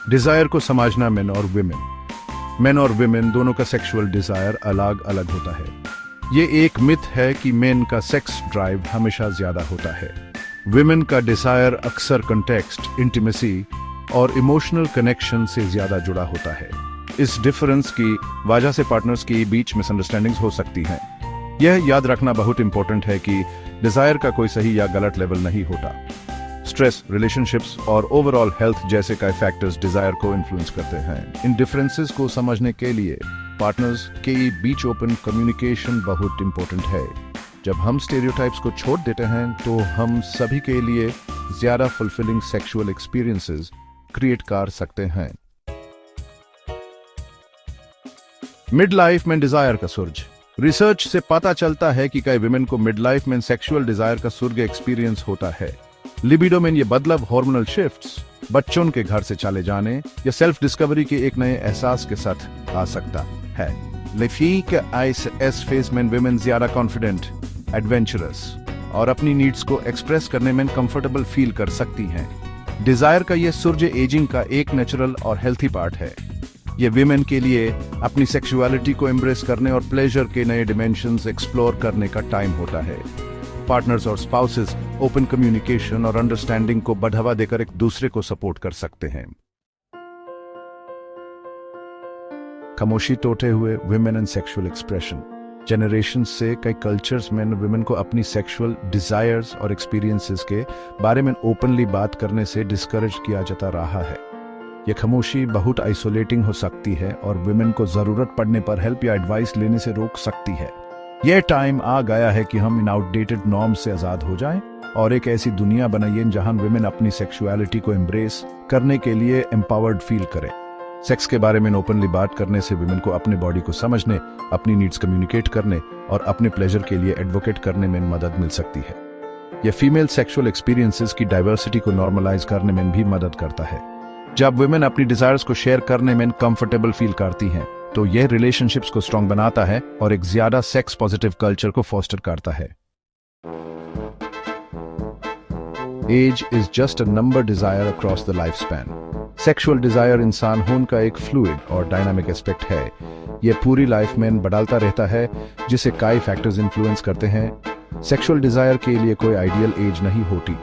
Dzire को समझना। Main और विमेन दोनों का सेक्सुअल डिजायर अलग अलग होता है। ये एक मिथ है कि मेन का सेक्स ड्राइव हमेशा ज्यादा होता है। विमेन का डिजायर अक्सर कॉन्टेक्स्ट, इंटीमेसी और इमोशनल कनेक्शन से ज्यादा जुड़ा होता है। इस डिफरेंस की वजह से पार्टनर्स के बीच मिसअंडरस्टैंडिंग्स हो सकती हैं। यह याद रखना बहुत इंपॉर्टेंट है कि डिजायर का कोई सही या गलत लेवल नहीं होता। स्ट्रेस, रिलेशनशिप्स और ओवरऑल हेल्थ जैसे कई फैक्टर्स डिजायर को इन्फ्लुएंस करते हैं। इन डिफरेंसेस को समझने के लिए पार्टनर्स के बीच ओपन कम्युनिकेशन बहुत इंपॉर्टेंट है। जब हम स्टेरियोटाइप्स को छोड़ देते हैं तो हम सभी के लिए ज्यादा फुलफिलिंग सेक्सुअल एक्सपीरियंसेस क्रिएट कर सकते हैं। मिड लाइफ में डिजायर का सुर्ज। रिसर्च से पता चलता है कि कई विमेन को मिड लाइफ में सेक्सुअल डिजायर का सुर्ग एक्सपीरियंस होता है। लिबिडो में ये बदलाव हार्मोनल शिफ्ट्स, बच्चों के घर से चले जाने या सेल्फ डिस्कवरी के एक नए एहसास के साथ आ सकता है। लिफी के IS फेज में विमेन ज्यादा कॉन्फिडेंट, एडवेंचरस और अपनी नीड्स को एक्सप्रेस करने में कंफर्टेबल फील कर सकती हैं। डिजायर का यह सुर्ज एजिंग का एक नेचुरल और हेल्थी पार्ट है। ये विमेन के लिए अपनी सेक्सुअलिटी को एम्ब्रेस करने और प्लेजर के नए डिमेंशंस एक्सप्लोर करने का टाइम होता है। पार्टनर्स और स्पाउसेस ओपन कम्युनिकेशन और अंडरस्टैंडिंग को बढ़ावा देकर एक दूसरे को सपोर्ट कर सकते हैं। खामोशी तोड़ते हुए women and sexual expression. Generation से कई कल्चर्स में विमेन को अपनी सेक्सुअल डिजायर्स और एक्सपीरियंसेस के बारे में ओपनली बात करने से डिस्करेज किया जाता रहा है। यह खामोशी बहुत आइसोलेटिंग हो सकती है और विमेन को जरूरत पड़ने पर हेल्प या एडवाइस लेने से रोक सकती है। यह टाइम आ गया है कि हम इन आउटडेटेड नॉर्म्स से आजाद हो जाएं और एक ऐसी दुनिया बनाइए जहां विमेन अपनी सेक्सुअलिटी को एम्ब्रेस करने के लिए एम्पावर्ड फील करें। सेक्स के बारे में ओपनली बात करने से विमेन को अपने बॉडी को समझने, अपनी नीड्स कम्युनिकेट करने और अपने प्लेजर के लिए एडवोकेट करने में मदद मिल सकती है। यह फीमेल सेक्सुअल एक्सपीरियंसेस की डाइवर्सिटी को नॉर्मलाइज करने में भी मदद करता है। जब विमेन अपनी डिजायर्स को शेयर करने में कंफर्टेबल फील करती हैं, तो यह रिलेशनशिप्स को स्ट्रॉन्ग बनाता है और एक ज्यादा सेक्स पॉजिटिव कल्चर को फोस्टर करता है। Age is just a number desire across the lifespan. Sexual desire इंसान होने का एक फ्लूइड और डायनामिक एस्पेक्ट है। यह पूरी लाइफ में बदलता रहता है, जिसे कई फैक्टर्स इन्फ्लुएंस करते हैं। सेक्सुअल डिजायर के लिए कोई आइडियल एज नहीं होती।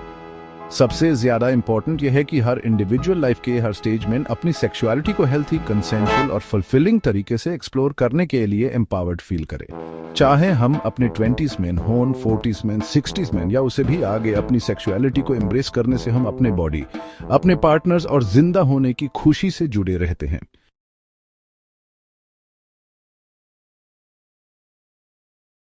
सबसे ज्यादा इंपॉर्टेंट यह है कि हर इंडिविजुअल लाइफ के हर स्टेज में अपनी सेक्सुअलिटी को हेल्थी, कंसेंशुअल और फुलफिलिंग तरीके से एक्सप्लोर करने के लिए एम्पावर्ड फील करें। चाहे हम अपने 20s में हों, 40s में, 60s में या उसे भी आगे, अपनी सेक्सुअलिटी को एम्ब्रेस करने से हम अपने बॉडी, अपने पार्टनर्स और जिंदा होने की खुशी से जुड़े रहते हैं।